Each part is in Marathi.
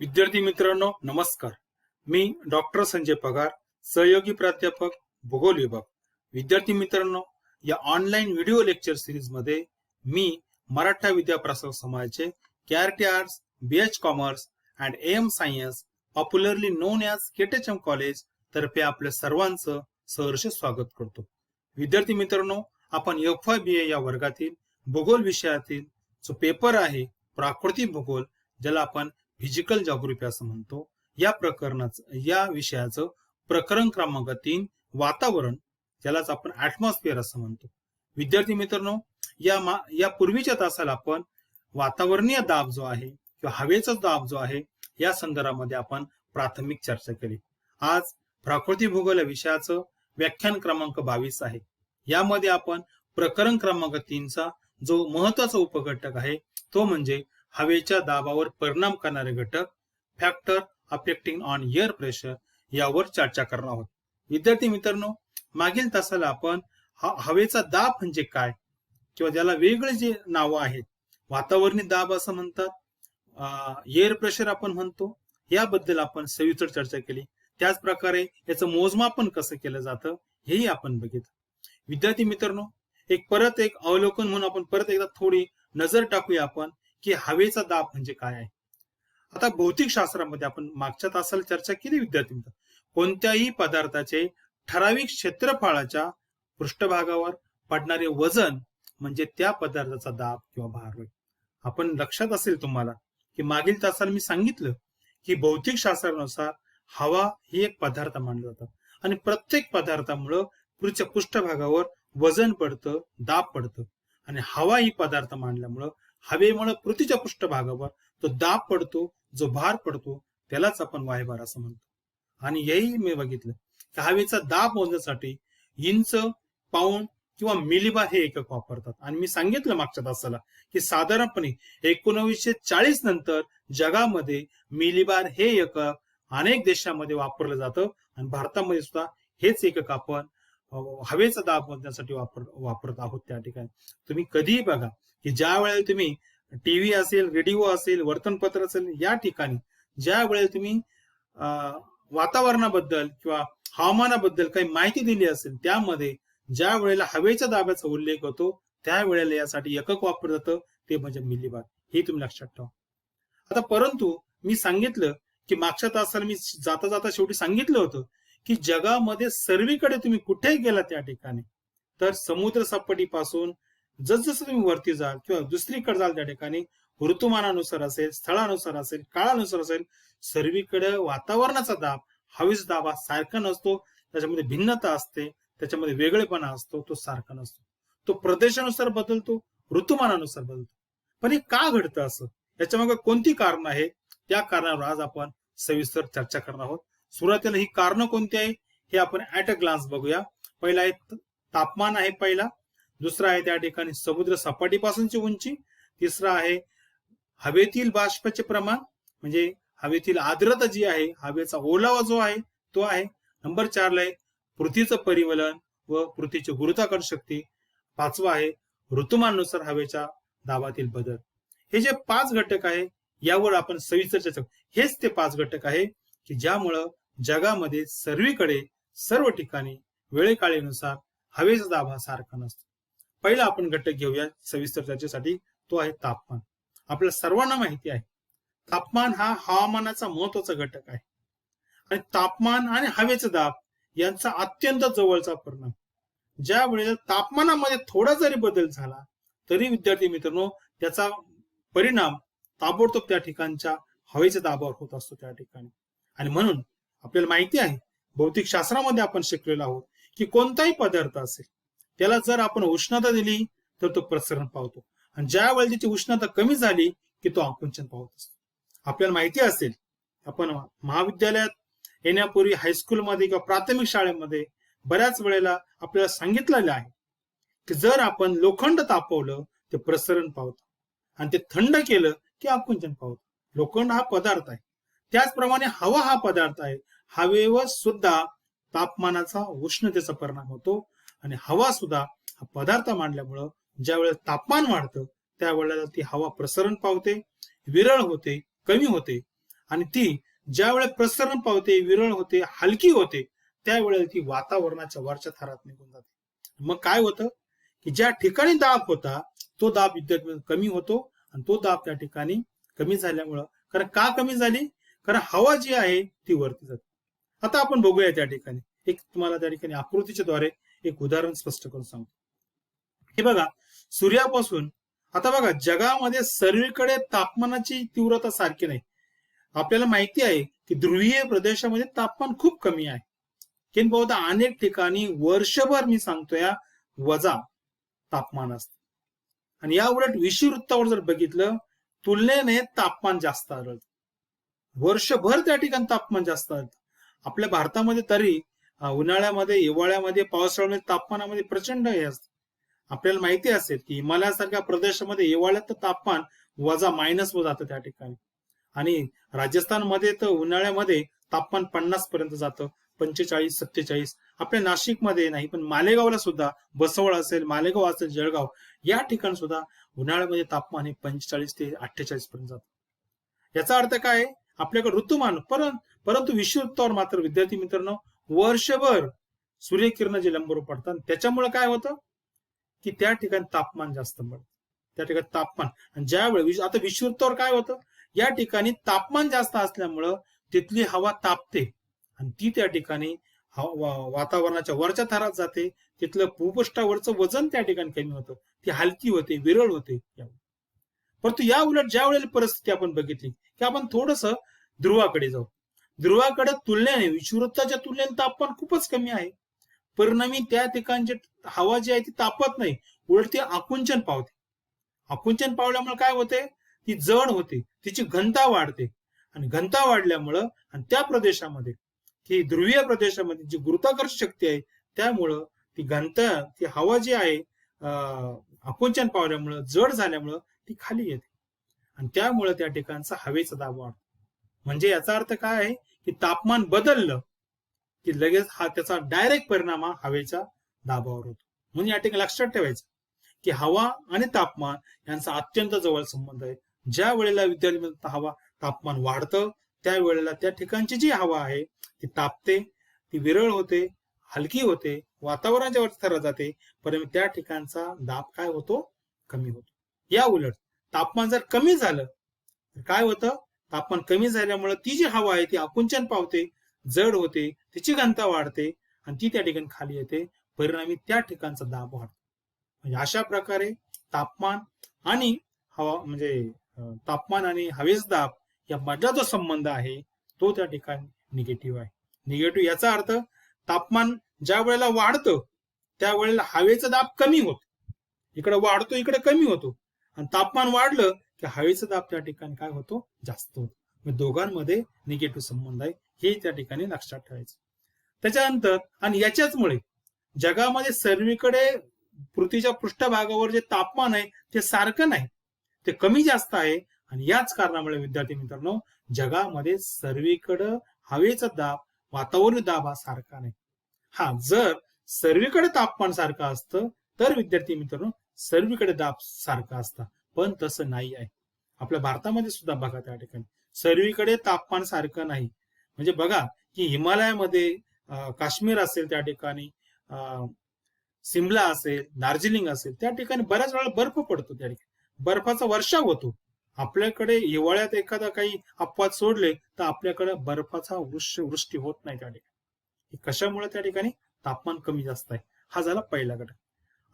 विद्यार्थी मित्रांनो नमस्कार. मी डॉक्टर संजय पगार, सहयोगी प्राध्यापक भूगोल विभाग. विद्यार्थी मित्रांनो, या ऑनलाईन व्हिडिओ लेक्चर सिरीज मध्ये मी मराठा विद्याप्रसारक समाजाचे KRT arts, BH commerce and AM science, popularly known as KTHM college तर्फे आपल्या सर्वांचं सहर्ष स्वागत करतो. विद्यार्थी मित्रांनो, आपण FYBA या वर्गातील भूगोल विषयातील जो पेपर आहे प्राकृतिक भूगोल, ज्याला आपण फिजिकल जॉग्राफी असं म्हणतो, या विषयाचं प्रकरण क्रमांक 3 वातावरण, ज्यालाच आपण ऍटमॉस्फिअर असं म्हणतो. विद्यार्थी मित्रांनो, या पूर्वीच्या तासाला आपण वातावरणीय दाब जो आहे किंवा हवेचा दाब जो आहे या संदर्भामध्ये आपण प्राथमिक चर्चा केली. आज प्राकृतिक भूगोल या विषयाचं व्याख्यान क्रमांक 22 आहे. यामध्ये आपण प्रकरण क्रमांक 3चा जो महत्वाचा उपघटक आहे तो म्हणजे हवेच्या दाबावर परिणाम करणारे घटक, factor affecting on air pressure, यावर चर्चा करणार आहोत. विद्यार्थी मित्रांनो, मागील तासाला आपण हवेचा दाब म्हणजे काय किंवा ज्याला वेगळे जे नावं आहेत, वातावरणीय दाब असं म्हणतात, एअर प्रेशर आपण म्हणतो, याबद्दल आपण सविस्तर चर्चा केली. त्याच प्रकारे याचं मोजमापन कसं केलं जातं हेही आपण बघितलं. विद्यार्थी मित्रांनो, परत एक अवलोकन म्हणून आपण परत एकदा थोडी नजर टाकूया आपण की हवेचा दाब म्हणजे काय आहे. आता भौतिक शास्त्रामध्ये आपण मागच्या तासाला चर्चा केली. विद्यार्थी मित्र, कोणत्याही पदार्थाचे ठराविक क्षेत्रफळाच्या पृष्ठभागावर पडणारे वजन म्हणजे त्या पदार्थाचा दाब किंवा भार होय. आपण लक्षात असेल तुम्हाला की मागील तासाला मी सांगितलं की भौतिक शास्त्रानुसार हवा ही एक पदार्थ मानलं जातं आणि प्रत्येक पदार्थामुळं पृथ्वीच्या पृष्ठभागावर वजन पडतं, दाब पडतं, आणि हवा ही पदार्थ मानल्यामुळं हवेमुळे पृथ्वीच्या पृष्ठभागावर तो दाब पडतो, जो भार पडतो, त्यालाच आपण वायुभार असं म्हणतो. आणि यही मी बघितलं की हवेचा दाब मोजण्यासाठी इंच, पाऊंड किंवा मिलीबार हे एकक वापरतात. आणि मी सांगितलं मागच्या तासाला की साधारणपणे 1940 नंतर जगामध्ये मिलीबार हे एकक अनेक देशांमध्ये वापरलं जातं आणि भारतामध्ये सुद्धा हेच एकक आपण हवेचा दाब मोजण्यासाठी वापरत आहोत. त्या ठिकाणी तुम्ही कधीही बघा की ज्या वेळेला तुम्ही टीव्ही असेल, रेडिओ असेल, वर्तमानपत्र असेल, या ठिकाणी ज्या वेळेला तुम्ही वातावरणाबद्दल किंवा हवामानाबद्दल काही माहिती दिली असेल, त्यामध्ये ज्या वेळेला हवेच्या दाबाचा उल्लेख होतो त्यावेळेला यासाठी एकक वापरलं जातं, ते म्हणजे मिलीबार. हे तुम्ही लक्षात ठेवा. आता परंतु मी सांगितलं की मागच्या तासाला मी जाता जाता शेवटी सांगितलं होतं की जगामध्ये सर्वीकडे तुम्ही कुठेही गेला त्या ठिकाणी तर समुद्र सपाटीपासून जसजसं तुम्ही वरती जाल किंवा दुसरीकडे जाल त्या ठिकाणी ऋतुमानानुसार असेल, स्थळानुसार असेल, काळानुसार असेल, सर्वीकडे वातावरणाचा दाब, हवेचा दाब हा सारखा नसतो. त्याच्यामध्ये भिन्नता असते, त्याच्यामध्ये वेगळेपणा असतो, तो सारखा नसतो. तो प्रदेशानुसार बदलतो, ऋतुमानानुसार बदलतो. पण हे का घडतं असं, याच्यामागे कोणती कारण आहे, त्या कारणावर आज आपण सविस्तर चर्चा करणार आहोत. सुरुवातीला ही कारण कोणती आहे हे आपण ऍट अ ग्लान्स बघूया. पहिला आहे तापमान आहे पहिला, दुसरा आहे त्या ठिकाणी समुद्र सपाटीपासूनची उंची, तिसरा आहे हवेतील बाष्पाचे प्रमाण म्हणजे हवेतील आर्द्रता जी आहे, हवेचा ओलावा जो आहे तो आहे. नंबर 4 ला आहे पृथ्वीचं परिवलन व पृथ्वीची गुरुत्वाकर्षण शक्ती. 5वा आहे ऋतुमानानुसार हवेच्या दाबातील बदल. हे जे 5 घटक आहे यावर आपण सविस्तर चर्चा. हेच ते 5 घटक आहे की ज्यामुळं जगामध्ये सर्वीकडे सर्व ठिकाणी वेळेकाळेनुसार हवेचा दाब हा सारखा नसतो. पहिला आपण घटक घेऊया सविस्तर चर्चेसाठी, तो आहे तापमान. आपल्या सर्वांना माहिती आहे तापमान हा हवामानाचा महत्वाचा घटक आहे आणि तापमान आणि हवेचा दाब यांचा अत्यंत जवळचा परिणाम. ज्या वेळेला तापमानामध्ये थोडा जरी बदल झाला तरी विद्यार्थी मित्रांनो त्याचा परिणाम ताबडतोब त्या ठिकाणच्या हवेच्या दाबावर होत असतो त्या ठिकाणी. आणि म्हणून आपल्याला माहिती आहे, भौतिक शास्त्रामध्ये आपण शिकलेलो आहोत की कोणताही पदार्थ असेल त्याला जर आपण उष्णता दिली तर तो प्रसरण पावतो, आणि ज्या वेळेला त्याची उष्णता कमी झाली की तो आकुंचन पावत असतो. आपल्याला माहिती असेल, आपण महाविद्यालयात येण्यापूर्वी हायस्कूलमध्ये किंवा प्राथमिक शाळेमध्ये बऱ्याच वेळेला आपल्याला सांगितलेलं आहे की जर आपण लोखंड तापवलं ते प्रसरण पावतं आणि ते थंड केलं की आकुंचन पावतं. लोखंड हा पदार्थ आहे, त्याचप्रमाणे हवा हा पदार्थ आहे. हवेवर सुद्धा तापमानाचा, उष्णतेचा परिणाम होतो आणि हवा सुद्धा हा पदार्थ मानल्यामुळं ज्या वेळेला तापमान वाढतं त्यावेळेला ती हवा प्रसरण पावते, विरळ होते, कमी होते. आणि ती ज्या वेळेला प्रसरण पावते, विरळ होते, हलकी होते, त्यावेळेला ती वातावरणाच्या वरच्या थरात निघून जाते. मग काय होतं की ज्या ठिकाणी दाब होता तो दाब विद्युत कमी होतो आणि तो दाब त्या ठिकाणी कमी झाल्यामुळं, कारण का कमी झाली, कारण हवा जी आहे ती वरती जाते. आता आपण बघूया त्या ठिकाणी एक तुम्हाला त्या ठिकाणी आकृतीच्या द्वारे एक उदाहरण स्पष्ट करून सांगतो. हे बघा, सूर्यापासून आता बघा जगामध्ये सर्वीकडे तापमानाची तीव्रता सारखी नाही. आपल्याला माहिती आहे की ध्रुवीय प्रदेशामध्ये तापमान खूप कमी आहे. किंबहुना अनेक ठिकाणी वर्षभर मी सांगतोय वजा तापमान असते. आणि या उलट विषुववृत्तावर जर बघितलं तुलनेने तापमान जास्त आढळतं. वर्षभर त्या ठिकाणी तापमान जास्त आढळतं. आपल्या भारतामध्ये तरी उन्हाळ्यामध्ये, हिवाळ्यामध्ये, पावसाळ्यामध्ये तापमानामध्ये प्रचंड हे असतं. आपल्याला माहिती असेल की हिमालयासारख्या प्रदेशामध्ये हिवाळ्यात तापमान वजा मायनस वर जातं त्या ठिकाणी. आणि राजस्थानमध्ये तर उन्हाळ्यामध्ये तापमान 50 पर्यंत जातं, 45, 47. आपल्या नाशिकमध्ये नाही पण मालेगावला सुद्धा, बसवळ असेल, मालेगाव असेल, जळगाव या ठिकाणी सुद्धा उन्हाळ्यामध्ये तापमान हे 45 ते 48 पर्यंत जातं. याचा अर्थ काय, आपल्याकडे ऋतुमान परंतु विषुववृत्तावर मात्र विद्यार्थी मित्रांनो वर्षभर सूर्यकिरण जे लंबवर पडतात त्याच्यामुळे काय होतं की त्या ठिकाणी तापमान जास्त पडतं. त्या ठिकाणी तापमान, आणि ज्यावेळी आता विषुववृत्तावर काय होतं, या ठिकाणी तापमान जास्त असल्यामुळं तिथली हवा तापते आणि ती त्या ठिकाणी वातावरणाच्या वरच्या थरात जाते. तिथलं भूपृष्ठावरचं वजन त्या ठिकाणी कमी होतं, ती हलकी होते, विरळ होते. परंतु या उलट ज्या वेळेला परिस्थिती आपण बघितली की आपण थोडस ध्रुवाकडे जाऊ, ध्रुवाकडे तुलनेने विषुववृत्ताच्या तुलनेने तापमान खूपच कमी आहे. परिणामी त्या ठिकाणची हवा जी आहे ती तापत नाही, उलट ती आकुंचन पावते. आकुंचन पावल्यामुळे काय होते, ती जड होते, तिची घनता वाढते. आणि घनता वाढल्यामुळं आणि त्या प्रदेशामध्ये की ध्रुवीय प्रदेशामध्ये जी गुरुत्वाकर्षण शक्ती आहे त्यामुळं ती घनता, ती हवा जी आहे आकुंचन पावल्यामुळं, जड झाल्यामुळं ती खाली येते आणि त्यामुळे त्या ठिकाणचा हवेचा दाब वाढतो. म्हणजे याचा अर्थ काय आहे की तापमान बदललं की लगेच हा त्याचा डायरेक्ट परिणाम हा हवेच्या दाबावर होतो. म्हणून या ठिकाणी लक्षात ठेवायचं की हवा आणि तापमान यांचा अत्यंत जवळ संबंध आहे. ज्या वेळेला विद्यार्थी हवा तापमान वाढतं त्यावेळेला त्या ठिकाणची जी हवा आहे ती तापते, ती विरळ होते, हलकी होते, वातावरणाच्या वरच्या थरात जाते, परंतु त्या ठिकाणचा दाब काय होतो, कमी होतो. या उलट तापमान जर कमी झालं तर काय होतं, तापमान कमी झाल्यामुळे ती जी हवा आहे ती आकुंचन पावते, जड होते, तिची घनता वाढते आणि ती त्या ठिकाणी खाली येते, परिणामी त्या ठिकाणचा दाब वाढतो. म्हणजे अशा प्रकारे तापमान आणि हवा म्हणजे तापमान आणि हवेचा दाब या मधला जो संबंध आहे तो त्या ठिकाणी निगेटिव्ह आहे. निगेटिव्ह याचा अर्थ तापमान ज्या वेळेला वाढतं त्यावेळेला हवेचा दाब कमी होतो, इकडे वाढतो इकडे कमी होतो, आणि तापमान वाढलं की हवेचा दाब त्या ठिकाणी काय होतो, जास्त होतो. दोघांमध्ये निगेटिव्ह संबंध आहे, हे त्या ठिकाणी लक्षात ठेवायचं. त्याच्यानंतर आणि याच्याचमुळे जगामध्ये सर्वीकडे पृथ्वीच्या पृष्ठभागावर जे तापमान आहे ते सारखं नाही, ते कमी जास्त आहे. आणि याच कारणामुळे विद्यार्थी मित्रांनो जगामध्ये सर्वीकडे हवेचा दाब, वातावरणीय दाब हा सारखा नाही. हा जर सर्वीकडे तापमान सारखं असतं तर विद्यार्थी मित्रांनो सर्वीकडे दाब सारखा असता, पण तसं नाही आहे. आपल्या भारतामध्ये सुद्धा बघा त्या ठिकाणी सर्वीकडे तापमान सारखं नाही. म्हणजे बघा की हिमालयामध्ये काश्मीर असेल, त्या ठिकाणी सिमला असेल, दार्जिलिंग असेल, त्या ठिकाणी बऱ्याच वेळा बर्फ पडतो, त्या ठिकाणी बर्फाचा वर्षाव होतो. आपल्याकडे हिवाळ्यात एखादा काही अपवाद सोडले तर आपल्याकडे बर्फाचा वृष्टी होत नाही त्या ठिकाणी. कशामुळे त्या ठिकाणी तापमान कमी जास्त आहे. हा झाला पहिला घटक.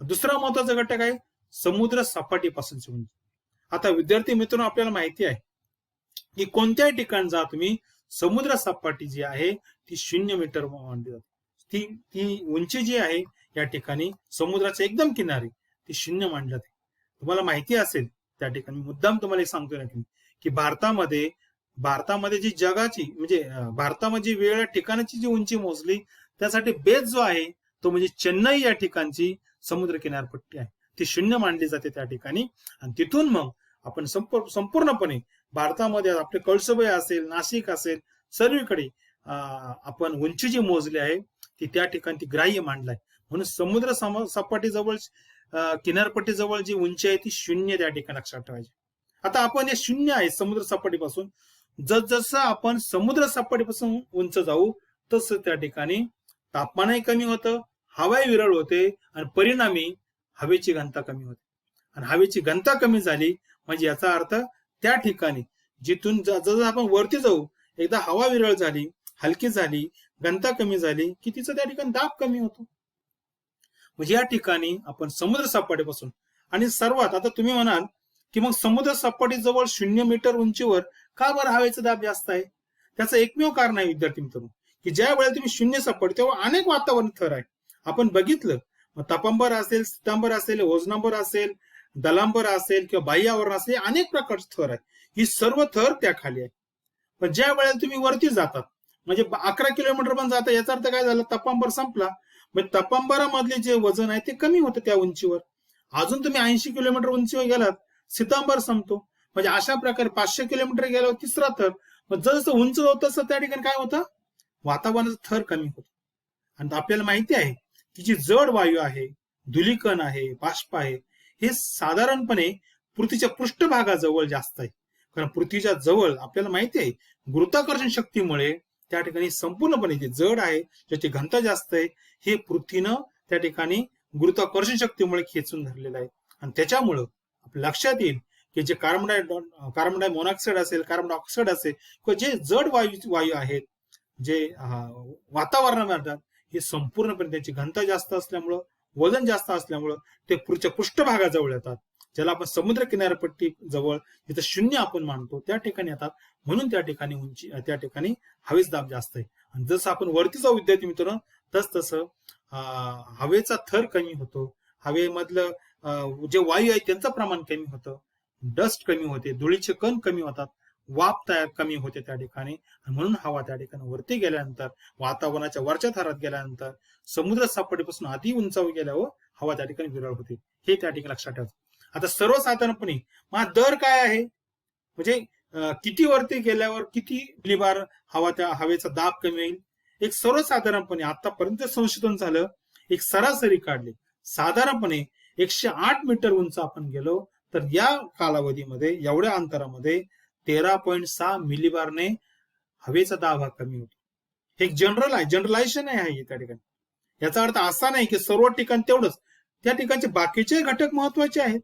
दुसरा महत्वाचा घटक आहे समुद्र सपाटीपासूनची उंची. आता विद्यार्थी मित्रांनो आपल्याला माहिती आहे की कोणत्याही ठिकाणी जा तुम्ही, समुद्र सपाटी जी आहे ती 0 मीटर मानली जाते. ती उंची जी आहे या ठिकाणी समुद्राच्या एकदम किनारी ती 0 मानली जाते. तुम्हाला माहिती असेल त्या ठिकाणी मुद्दाम तुम्हाला एक सांगतोय ना की भारतामध्ये जी जगाची म्हणजे भारतामध्ये वेगळ्या ठिकाणाची जी उंची मोजली त्यासाठी बेस जो आहे तो म्हणजे चेन्नई या ठिकाणची समुद्र किनारपट्टी आहे, ती 0 मानली जाते त्या ठिकाणी. आणि तिथून मग आपण संपूर्णपणे भारतामध्ये आपले कळसुबाई असेल, नाशिक असेल, सर्वीकडे आपण उंची जी मोजली आहे ती त्या ठिकाणी ती ग्राह्य मांडलाय. म्हणून समुद्र सपाटी जवळ किनारपट्टी जवळ जी उंची आहे ती 0 त्या ठिकाणी लक्षात ठेवायची. आता आपण हे 0 आहे समुद्र सपाटीपासून जसजसं आपण समुद्र सपाटीपासून उंच जाऊ तसं त्या ठिकाणी तापमानही कमी होतं, हवाही विरळ होते आणि परिणामी हवेची घनता कमी होते. आणि हवेची घनता कमी झाली म्हणजे याचा अर्थ त्या ठिकाणी जिथून जसं आपण वरती जाऊ, एकदा हवा विरळ झाली, हलकी झाली, घनता कमी झाली की तिचं त्या ठिकाणी दाब कमी होतो. म्हणजे या ठिकाणी आपण समुद्र सपाटीपासून, आणि सर्वात आता तुम्ही म्हणाल की मग समुद्र सपाटी जवळ 0 मीटर उंचीवर का बरं हवेचा दाब जास्त आहे? त्याचं एकमेव कारण आहे विद्यार्थी मित्रांनो, की ज्या वेळेला तुम्ही शून्य सपाटी तेव्हा अनेक वातावरण थर आहे. आपण बघितलं, मग तपांबर असेल, सितांबर असेल, ओझनांबर असेल, दलांबर असेल किंवा बाह्यावरण असेल, अनेक प्रकारचे थर आहेत. ही सर्व थर त्या खाली आहे. पण ज्या वेळेला तुम्ही वरती जातात, म्हणजे 11 किलोमीटर पण जाता, याचा अर्थ काय झाला, तपांबर संपला, म्हणजे तपांबरामधले जे वजन आहे ते कमी होतं त्या उंचीवर. अजून तुम्ही 80 किलोमीटर उंचीवर गेलात, सितांबर संपतो. म्हणजे अशा प्रकारे 500 किलोमीटर गेल्यावर तिसरा थर. मग जसं उंच होत तसं त्या ठिकाणी काय होतं, वातावरणाचा थर कमी होतो. आणि आपल्याला माहिती आहे की जी जड वायू आहे, धुलीकण आहे, बाष्प आहे, हे साधारणपणे पृथ्वीच्या पृष्ठभागाजवळ जास्त आहे. कारण पृथ्वीच्या जवळ आपल्याला माहिती आहे गुरुत्वाकर्षण शक्तीमुळे त्या ठिकाणी संपूर्णपणे जे जड आहे, ज्याची घनता जास्त आहे, हे पृथ्वीनं त्या ठिकाणी गुरुत्वाकर्षण शक्तीमुळे खेचून धरलेलं आहे. आणि त्याच्यामुळं आपल्या लक्षात येईल की जे कार्बन डाय मोनॉक्साईड असेल, कार्बन डायऑक्साईड असेल किंवा जे जड वायू आहेत, जे वातावरणामध्ये, हे संपूर्णपणे त्यांची घनता जास्त असल्यामुळं, वजन जास्त असल्यामुळं ते पृथ्वीच्या पृष्ठभागाजवळ येतात, ज्याला आपण समुद्र किनारपट्टी जवळ जिथं शून्य आपण मानतो त्या ठिकाणी येतात. म्हणून त्या ठिकाणी उंची, त्या ठिकाणी हवेचा दाब जास्त आहे. आणि जसं आपण वरती जाऊ विद्यार्थी मित्रांनो, तसं हवेचा थर कमी होतो, हवेमधलं जे वायू आहे त्यांचं प्रमाण कमी होतं, डस्ट कमी होते, धुळीचे कण कमी होतात, वाफ तयार कमी होते त्या ठिकाणी. म्हणून हवा त्या ठिकाणी वरती गेल्यानंतर, वातावरणाच्या वरच्या थरात गेल्यानंतर, समुद्र सपाटीपासून अति उंचावर गेल्यावर हवा त्या ठिकाणी विरळ होते. हे त्या ठिकाणी लक्षात ठेवा. आता सर्वसाधारणपणे मग दर काय आहे, म्हणजे किती वरती गेल्यावर किती मिलीबार त्या हवेचा दाब कमी होईल. एक सर्वसाधारणपणे आतापर्यंत संशोधन झालं, एक सरासरी काढली, साधारणपणे 108 मीटर उंच आपण गेलो तर या कालावधीमध्ये, एवढ्या अंतरामध्ये 13.6 मिलीबारने हवेचा दाब हा कमी होतो. हे एक जनरलायझेशन आहे त्या ठिकाणी. याचा अर्थ असा नाही की सर्व ठिकाण तेवढंच, त्या ठिकाणचे बाकीचे घटक महत्वाचे आहेत.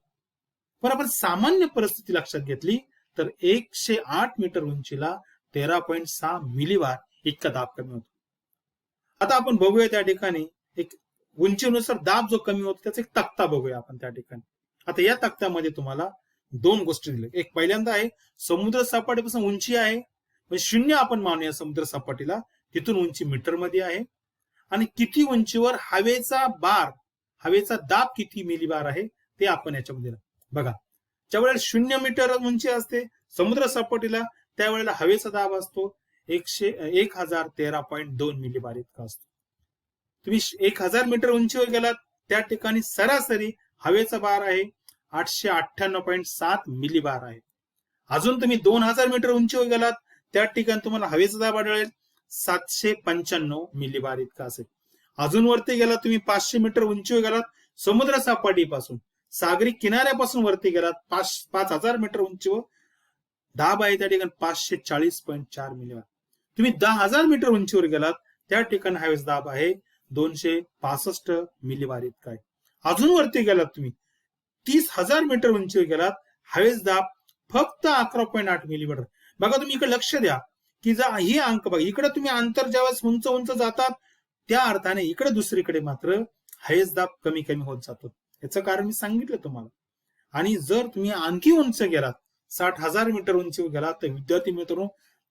पण आपण सामान्य परिस्थिती लक्षात घेतली तर 108 मीटर उंचीला 13.6 मिलीबार इतका दाब कमी होतो. आता आपण बघूया त्या ठिकाणी एक उंचीनुसार दाब जो कमी होतो त्याचा एक तक्ता बघूया आपण त्या ठिकाणी. आता या तक्त्यामध्ये तुम्हाला दोन गोष्टी दिल्या. एक पहिल्यांदा आहे समुद्र सपाटीपासून उंची आहे, म्हणजे 0 आपण मानूया समुद्र सपाटीला, तिथून उंची मीटर मध्ये आहे. आणि किती उंचीवर हवेचा दाब किती मिलीबार आहे ते आपण याच्यामध्ये बघा. ज्या वेळेला 0 मीटर उंची असते समुद्र सपाटीला, त्यावेळेला हवेचा दाब असतो 1013.2 मिलीबार इतका असतो. तुम्ही 1000 मीटर उंचीवर गेलात त्या ठिकाणी सरासरी हवेचा बार आहे 898.7 मिलीबार आहे. अजून तुम्ही 2000 मीटर उंचीवर गेलात त्या ठिकाणी तुम्हाला हवेचा दाब आढळेल 795 मिलीबार इतका असेल. अजून वरती गेलात तुम्ही 500 मीटर उंचीवर गेलात समुद्र सपाटीपासून, सागरी किनाऱ्यापासून वरती गेलात 5000 मीटर उंचीवर दाब आहे त्या ठिकाणी 540.4 मिलीबार. तुम्ही 10,000 मीटर उंचीवर गेलात त्या ठिकाणी हवेचा दाब आहे 265 मिलीबार इतका आहे. अजून वरती गेलात तुम्ही 30,000 मीटर उंचीवर गेलात, हवेचा दाब फक्त 11.8 मिलीमीटर. बघा तुम्ही इकडे लक्ष द्या की ही अंक बघा, इकडे तुम्ही अंतर ज्यावेळेस उंच उंच जातात त्या अर्थाने इकडे दुसरीकडे मात्र हवेचा दाब कमी कमी होत जातो. याचं कारण मी सांगितलं तुम्हाला. आणि जर तुम्ही आणखी उंच गेलात 60,000 मीटर उंचीवर गेलात तर विद्यार्थी मित्रांनो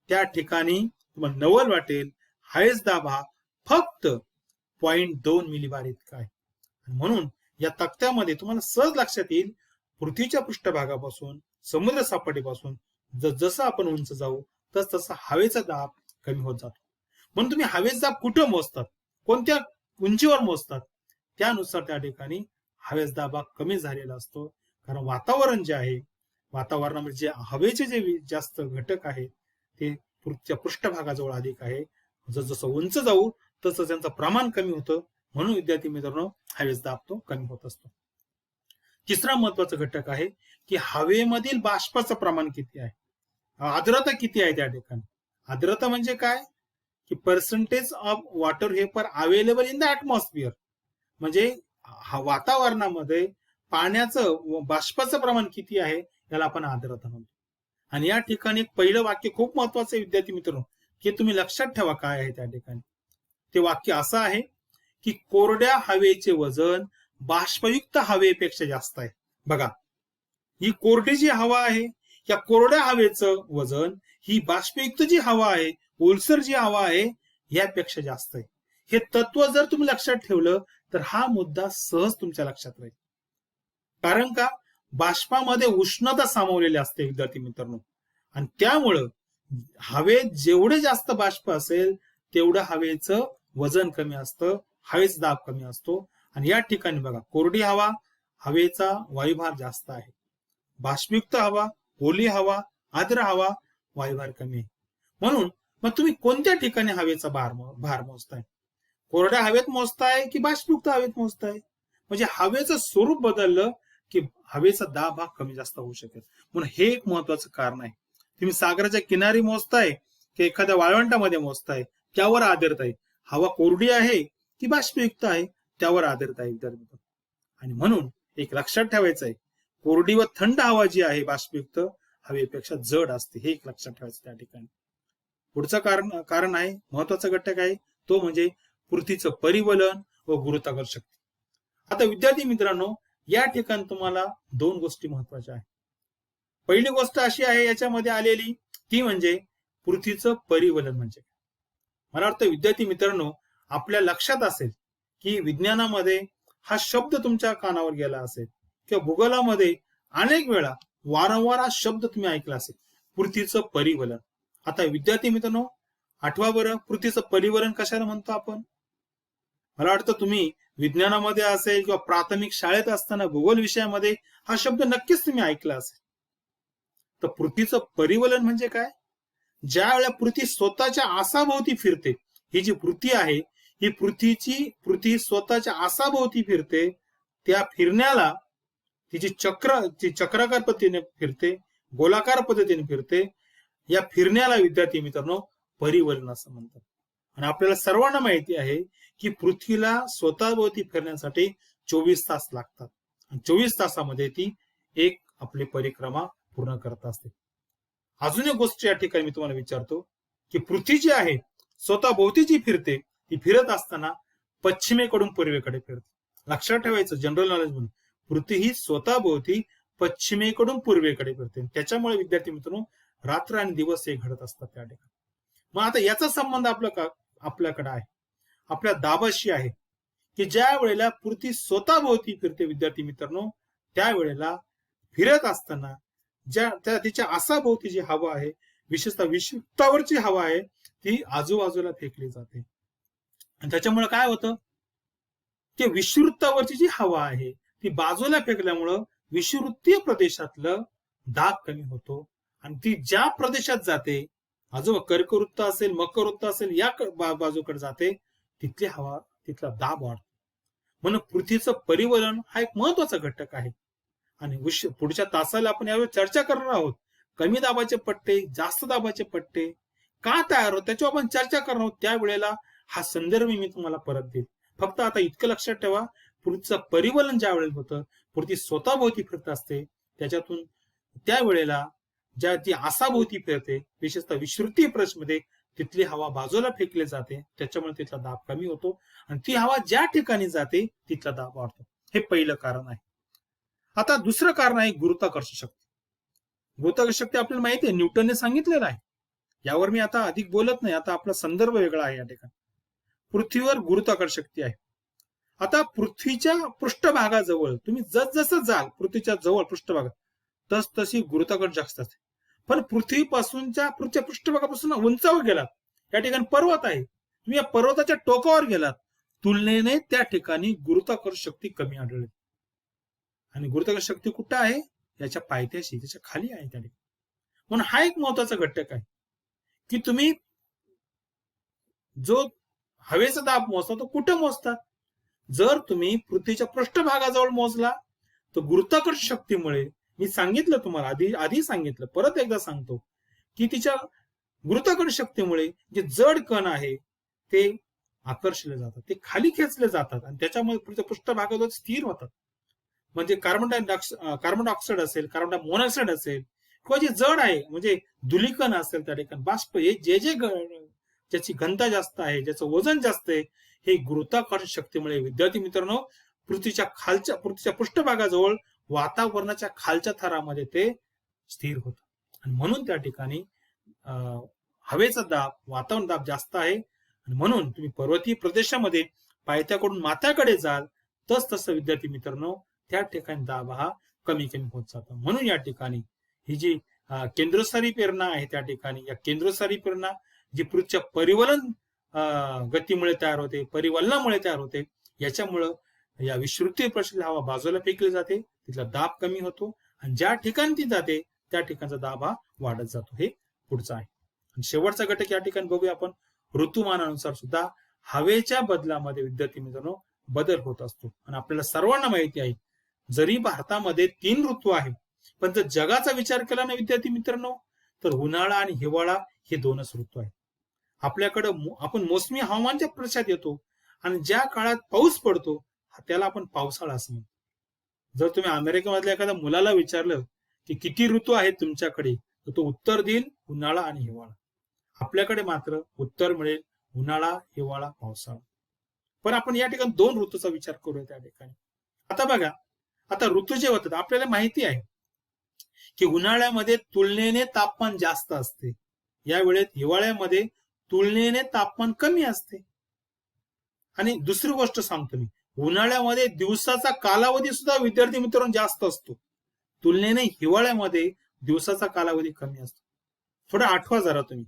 त्या ठिकाणी तुम्हाला नवल वाटेल हवेचा दाब हा फक्त 0.2 मिलीबार इतका आहे. म्हणून या तक्त्यामध्ये तुम्हाला सहज लक्षात येईल पृथ्वीच्या पृष्ठभागापासून, समुद्र सपाटीपासून जसं आपण उंच जाऊ तसं हवेचा दाब कमी होत जातो. म्हणून तुम्ही हवेचा दाब कुठं मोजतात, कोणत्या उंचीवर मोजतात, त्यानुसार त्या ठिकाणी हवेचा दाब कमी झालेला असतो. कारण वातावरण जे आहे, वातावरणामध्ये जे हवेचे जे जास्त घटक आहेत ते पृथ्वीच्या पृष्ठभागाजवळ अधिक आहे. जसं उंच जाऊ तसं त्यांचं प्रमाण कमी होतं. म्हणून विद्यार्थी मित्रांनो हवेचा दाब तो कमी होत असतो. तिसरा महत्वाचा घटक आहे की हवेमधील बाष्पाचं प्रमाण किती आहे. आर्द्रता किती आहे त्या ठिकाणी. आर्द्रता म्हणजे काय की percentage of water vapour available in the atmosphere, म्हणजे वातावरणामध्ये पाण्याचं बाष्पाचं प्रमाण किती आहे याला आपण आर्द्रता म्हणतो. आणि या ठिकाणी पहिलं वाक्य खूप महत्वाचं आहे विद्यार्थी मित्रांनो, की तुम्ही लक्षात ठेवा काय आहे त्या ठिकाणी. ते वाक्य असं आहे की कोरड्या हवेचे वजन बाष्पयुक्त हवेपेक्षा जास्त आहे. बघा, ही कोरडी जी हवा आहे, या कोरड्या हवेचं वजन ही बाष्पयुक्त जी हवा आहे, ओलसर जी हवा आहे, यापेक्षा जास्त आहे. हे तत्व जर तुम्ही लक्षात ठेवलं तर हा मुद्दा सहज तुमच्या लक्षात राहील. कारण का, बाष्पामध्ये उष्णता सामावलेली असते विद्यार्थी मित्रांनो, आणि त्यामुळं हवेत जेवढे जास्त बाष्प असेल तेवढं हवेचं वजन कमी असतं, हवेचा दाब कमी असतो. आणि या ठिकाणी बघा, कोरडी हवा हवेचा वायुभार जास्त आहे, बाष्पयुक्त हवा, ओली हवा, आर्द्र हवा वायुभार कमी आहे. म्हणून मग तुम्ही कोणत्या ठिकाणी हवेचा भार मोजताय? कोरड्या हवेत मोजताय की बाष्पयुक्त हवेत मोजताय? म्हणजे हवेचं स्वरूप बदललं की हवेचा दाब हा कमी जास्त होऊ शकेल. म्हणून हे एक महत्वाचं कारण आहे. तुम्ही सागराच्या किनारी मोजताय की एखाद्या वाळवंटामध्ये मोजताय, त्यावर आधारित आहे. हवा कोरडी आहे की बाष्पयुक्त आहे त्यावर आधारित आहे विद्यार्थी. आणि म्हणून एक लक्षात ठेवायचं आहे, कोरडी व थंड हवा जी आहे बाष्पयुक्त हवेपेक्षा जड असते, हे एक लक्षात ठेवायचं त्या ठिकाणी. पुढचं कारण आहे, महत्वाचा घटक आहे, तो म्हणजे पृथ्वीचं परिवलन व गुरुत्वाकर्षण शक्ती. आता विद्यार्थी मित्रांनो, या ठिकाणी तुम्हाला दोन गोष्टी महत्वाच्या आहेत. पहिली गोष्ट अशी आहे याच्यामध्ये आलेली, ती म्हणजे पृथ्वीचं परिवलन म्हणजे. मला वाटतं विद्यार्थी मित्रांनो, आपल्या लक्षात असेल की विज्ञानामध्ये हा शब्द तुमच्या कानावर गेला असेल किंवा भूगोलामध्ये अनेक वेळा वारंवार हा शब्द तुम्ही ऐकला असेल, पृथ्वीचं परिवलन. आता विद्यार्थी मित्रांनो, आठवा बरं, पृथ्वीचं परिवलन कशाला म्हणतो आपण? मला वाटतं तुम्ही विज्ञानामध्ये असेल किंवा प्राथमिक शाळेत असताना भूगोल विषयामध्ये हा शब्द नक्कीच तुम्ही ऐकला असेल. तर पृथ्वीचं परिवलन म्हणजे काय? ज्या वेळेला पृथ्वी स्वतःच्या आसाभोवती फिरते, ही जी पृथ्वी आहे ही पृथ्वी स्वतःच्या आसाभोवती फिरते, त्या फिरण्याला तिची चक्राकार पद्धतीने फिरते, गोलाकार पद्धतीने फिरते, या फिरण्याला विद्यार्थी मित्रांनो परिवलन असं म्हणतात. आणि आपल्याला सर्वांना माहिती आहे की पृथ्वीला स्वतःभोवती फिरण्यासाठी 24 तास लागतात, आणि 24 तासामध्ये ती एक आपली परिक्रमा पूर्ण करत असते. अजून एक गोष्ट या ठिकाणी मी तुम्हाला विचारतो की पृथ्वी जी आहे स्वतःभोवती जी फिरते, ती फिरत असताना पश्चिमेकडून पूर्वेकडे फिरते. लक्षात ठेवायचं जनरल नॉलेज म्हणून, पृथ्वी ही स्वतःभोवती पश्चिमेकडून पूर्वेकडे फिरते. त्याच्यामुळे विद्यार्थी मित्रांनो, रात्र आणि दिवस हे घडत असतात त्या ठिकाणी. मग आता याचा संबंध आपल्याकडे आहे, आपल्या दाबाशी आहे, की ज्या वेळेला पृथ्वी स्वतःभोवती फिरते विद्यार्थी मित्रांनो, त्यावेळेला फिरत असताना तिच्या आसाभोवती जी हवा आहे, विशेषतः विषुवृत्तावरची हवा आहे, ती आजूबाजूला फेकली जाते. आणि त्याच्यामुळे काय होतं, की विषुवृत्तावरची जी हवा आहे ती बाजूला फेकल्यामुळं विषुवृत्तीय प्रदेशातलं दाब कमी होतो, आणि ती ज्या प्रदेशात जाते, आजूबाजू कर्कवृत्त असेल, मकरवृत्त असेल, या बाजूकडे जाते, तिथला दाब वाढतो. म्हणून पृथ्वीचं परिवलन हा एक महत्वाचा घटक आहे. आणि पुढच्या तासाला आपण यावर चर्चा करणार आहोत. कमी दाबाचे पट्टे, जास्त दाबाचे पट्टे का तयार होत त्याच्यावर आपण चर्चा करणार आहोत. त्यावेळेला हा संदर्भ मी तुम्हाला परत देईल. फक्त आता इतकं लक्षात ठेवा, पृथ्वीचं परिवलन ज्या वेळेला होतं, पृथ्वी स्वतःभोवती फिरत असते, त्याच्यातून त्यावेळेला ज्या ती आसाभोवती फिरते, विशेषतः विषुवृत्तीय प्रदेशामध्ये, तिथली हवा बाजूला फेकली जाते, त्याच्यामुळे तिथला दाब कमी होतो, आणि ती हवा ज्या ठिकाणी जाते तिथला दाब वाढतो. हे पहिलं कारण आहे. आता दुसरं कारण आहे गुरुत्वाकर्षण शक्ती. गुरुत्वाकर्षण शक्ती आपल्याला माहिती आहे, न्यूटनने सांगितलेलं आहे. यावर मी आता अधिक बोलत नाही, आता आपला संदर्भ वेगळा आहे. या ठिकाणी पृथ्वीवर गुरुत्वाकर्षण शक्ती आहे. आता पृथ्वीच्या पृष्ठभागाजवळ तुम्ही जसजसं जाल पृथ्वीच्या जवळ पृष्ठभागात, तशी गुरुत्वाकर्षण शक्ती असते. पण पृथ्वीच्या पृष्ठभागापासून उंचावर गेलात, या ठिकाणी पर्वत आहे, तुम्ही या पर्वताच्या टोकावर गेलात, तुलनेने त्या ठिकाणी गुरुत्वाकर्षण शक्ती कमी आढळेल. आणि गुरुत्वाकर्षण शक्ती कुठं आहे? याच्या पायथ्याशी, त्याच्या खाली आहे त्या ठिकाणी. म्हणून हा एक महत्वाचा घटक आहे की तुम्ही जो हवेचा दाब मोजता तो कुठं मोजतात. जर तुम्ही पृथ्वीच्या पृष्ठभागाजवळ मोजला तर गुरुत्वाकर्षण शक्तीमुळे, मी सांगितलं तुम्हाला आधी सांगितलं, परत एकदा सांगतो की तिच्या गुरुत्वाकर्षण शक्तीमुळे जे जड कण आहे ते आकर्षले जातात, ते खाली खेचले जातात आणि त्याच्यामुळे पृष्ठभागावर स्थिर होतात. म्हणजे कार्बन डायऑक्साईड असेल, कार्बन मोनॉक्साईड असेल किंवा जे जड आहे म्हणजे धुलीकण असेल, त्या ठिकाणी बाष्प, हे जे ज्याची घनता जास्त आहे, ज्याचं वजन जास्त आहे, हे गुरुत्वाकर्षण शक्तीमुळे विद्यार्थी मित्रांनो पृथ्वीच्या पृष्ठभागाजवळ वातावरणाच्या खालच्या थरामध्ये ते स्थिर होतं. आणि म्हणून त्या ठिकाणी हवेचा दाब, वातावरण दाब जास्त आहे. आणि म्हणून तुम्ही पर्वतीय प्रदेशामध्ये पायथ्याकडून माथ्याकडे जाल तसं विद्यार्थी मित्रांनो त्या ठिकाणी दाब हा कमी होत जातो. म्हणून या ठिकाणी ही जी केंद्रस्थानी प्रेरणा आहे, त्या ठिकाणी या केंद्रस्थानी प्रेरणा जी पृथ्वीच्या परिवलन गतीमुळे तयार होते, परिवलनामुळे तयार होते, याच्यामुळं या विषुववृत्तीय प्रदेशातील हवा बाजूला फेकली जाते, तिथला दाब कमी होतो आणि ज्या ठिकाणी ती जाते त्या ठिकाणचा दाब हा वाढत जातो. हे पुढचं आहे. आणि शेवटचा घटक या ठिकाणी बघूया आपण, ऋतुमानानुसार सुद्धा हवेच्या बदलामध्ये विद्यार्थी मित्रांनो बदल होत असतो. आणि आपल्याला सर्वांना माहिती आहे, जरी भारतामध्ये 3 ऋतू आहे, पण जर जगाचा विचार केला ना विद्यार्थी मित्रांनो, तर उन्हाळा आणि हिवाळा हे 2च ऋतू आहेत. आपल्याकडे आपण मोसमी हवामानच्या प्रदेशात येतो आणि ज्या काळात पाऊस पडतो त्याला आपण पावसाळा असं म्हणतो. जर तुम्ही अमेरिकेमधल्या एखाद्या मुलाला विचारलं की किती ऋतू आहेत तुमच्याकडे, तर तो उत्तर देईल उन्हाळा आणि हिवाळा. आपल्याकडे मात्र उत्तर मिळेल उन्हाळा, हिवाळा, पावसाळा. पण आपण या ठिकाणी 2 ऋतूचा विचार करूया त्या ठिकाणी. आता बघा, आता ऋतू जे होतात आपल्याला माहिती आहे की उन्हाळ्यामध्ये तुलनेने तापमान जास्त असते, या वेळेत हिवाळ्यामध्ये तुलनेने तापमान कमी असते. आणि दुसरी गोष्ट सांगतो मी, उन्हाळ्यामध्ये दिवसाचा कालावधी सुद्धा विद्यार्थी मित्रांनो जास्त असतो, तुलनेने हिवाळ्यामध्ये दिवसाचा कालावधी कमी असतो. थोडं आठवा जरा तुम्ही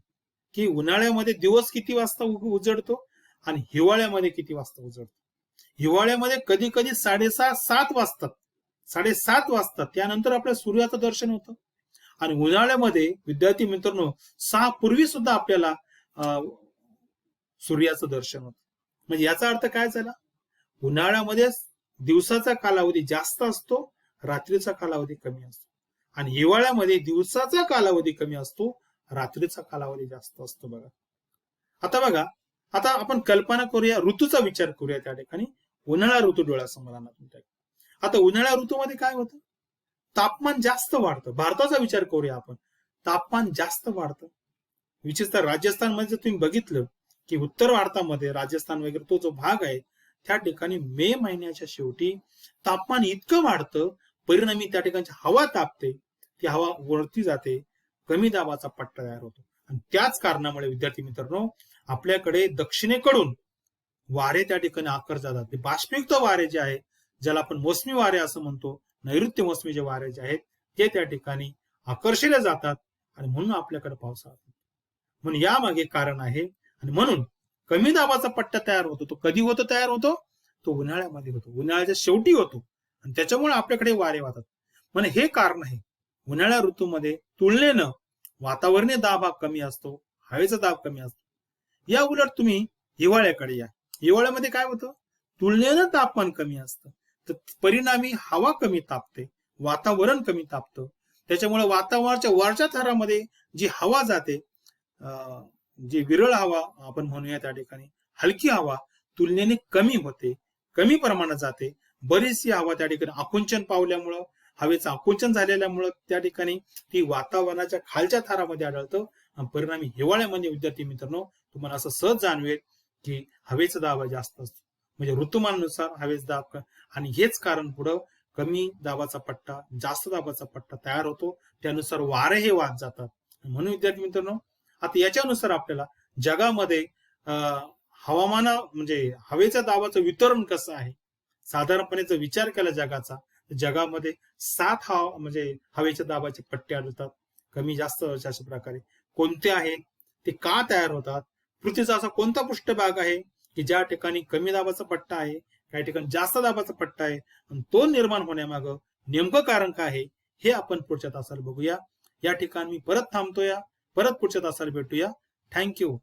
की उन्हाळ्यामध्ये दिवस किती वाजता उजडतो आणि हिवाळ्यामध्ये किती वाजता उजडतो. हिवाळ्यामध्ये कधी कधी 6:30-7 वाजतात, 7:30 वाजतात, त्यानंतर आपल्या सूर्याचं दर्शन होतं. आणि उन्हाळ्यामध्ये विद्यार्थी मित्रांनो 6 पूर्वी सुद्धा आपल्याला सूर्याचं दर्शन होतं. म्हणजे याचा अर्थ काय झाला, उन्हाळ्यामध्ये दिवसाचा कालावधी जास्त असतो, रात्रीचा कालावधी कमी असतो. आणि हिवाळ्यामध्ये दिवसाचा कालावधी कमी असतो, रात्रीचा कालावधी जास्त असतो. बघा बघा, आता आपण कल्पना करूया, ऋतूचा विचार करूया त्या ठिकाणी. उन्हाळा ऋतू डोळ्यासमोर आणा तुमच्या. आता उन्हाळ्या ऋतूमध्ये काय होतं, तापमान जास्त वाढतं. भारताचा विचार करूया आपण, तापमान जास्त वाढतं. विशेषतः राजस्थानमध्ये जर तुम्ही बघितलं की उत्तर भारतामध्ये राजस्थान वगैरे तो जो भाग आहे, त्या ठिकाणी मे महिन्याच्या शेवटी तापमान इतकं वाढतं, परिणामी त्या ठिकाणची हवा तापते, ती हवा वरती जाते, कमी दाबाचा पट्टा तयार होतो. आणि त्याच कारणामुळे विद्यार्थी मित्रांनो आपल्याकडे दक्षिणेकडून वारे त्या ठिकाणी आकर्षले जातात. ते बाष्पयुक्त वारे जे आहे, ज्याला आपण मोसमी वारे असं म्हणतो, नैऋत्य मोसमी जे वारे जे आहेत ते त्या ठिकाणी आकर्षले जातात आणि म्हणून आपल्याकडे पावसाळा. म्हणून यामागे कारण आहे. आणि म्हणून कमी दाबाचा पट्टा तयार होतो, तो कधी तयार होतो, तो उन्हाळ्यामध्ये होतो, उन्हाळ्याच्या शेवटी होतो आणि त्याच्यामुळे आपल्याकडे वारे वाहतात. म्हणजे हे कारण आहे. उन्हाळ्या ऋतूमध्ये तुलनेनं वातावरणीय दाब हा कमी असतो, हवेचा दाब कमी असतो. या उलट तुम्ही हिवाळ्याकडे या, हिवाळ्यामध्ये काय होतं, तुलनेनं तापमान कमी असतं, तर परिणामी हवा कमी तापते, वातावरण कमी तापतं. त्याच्यामुळे वातावरणाच्या वरच्या थरामध्ये जी हवा जाते, जी विरळ हवा आपण म्हणूया त्या ठिकाणी, हलकी हवा तुलनेने कमी होते, कमी प्रमाणात जाते. बरीचशी हवा त्या ठिकाणी आकुंचन पावल्यामुळं, हवेचं आकुंचन झालेल्यामुळं त्या ठिकाणी ती वातावरणाच्या खालच्या थरामध्ये आढळतं. आणि परिणामी हिवाळ्यामध्ये विद्यार्थी मित्रांनो तुम्हाला असं सहज जाणवेल की हवेचा दाब जास्त असतो. म्हणजे ऋतुमानानुसार हवेचा दाब, आणि हेच कारण पुढं कमी दाबाचा पट्टा, जास्त दाबाचा पट्टा तयार होतो, त्यानुसार वारे हे वाहत जातात. म्हणून विद्यार्थी मित्रांनो आता याच्यानुसार आपल्याला जगामध्ये हवामान म्हणजे हवेच्या दाबाचं वितरण कसं आहे, साधारणपणे जर विचार केला जगाचा, जगामध्ये 7 म्हणजे हवेच्या दाबाचे पट्टे आढळतात, कमी जास्त अशा प्रकारे. कोणते आहेत ते, का तयार होतात, पृथ्वीचा असा कोणता पृष्ठभाग आहे की ज्या ठिकाणी कमी दाबाचा पट्टा आहे, काही ठिकाणी जास्त दाबाचा पट्टा आहे, आणि तो निर्माण होण्यामागं नेमकं कारण काय आहे हे आपण पुढच्या तासाला बघूया. या ठिकाणी मी परत थांबतोया, परत पुढच्या तासाला भेटूया. थँक्यू.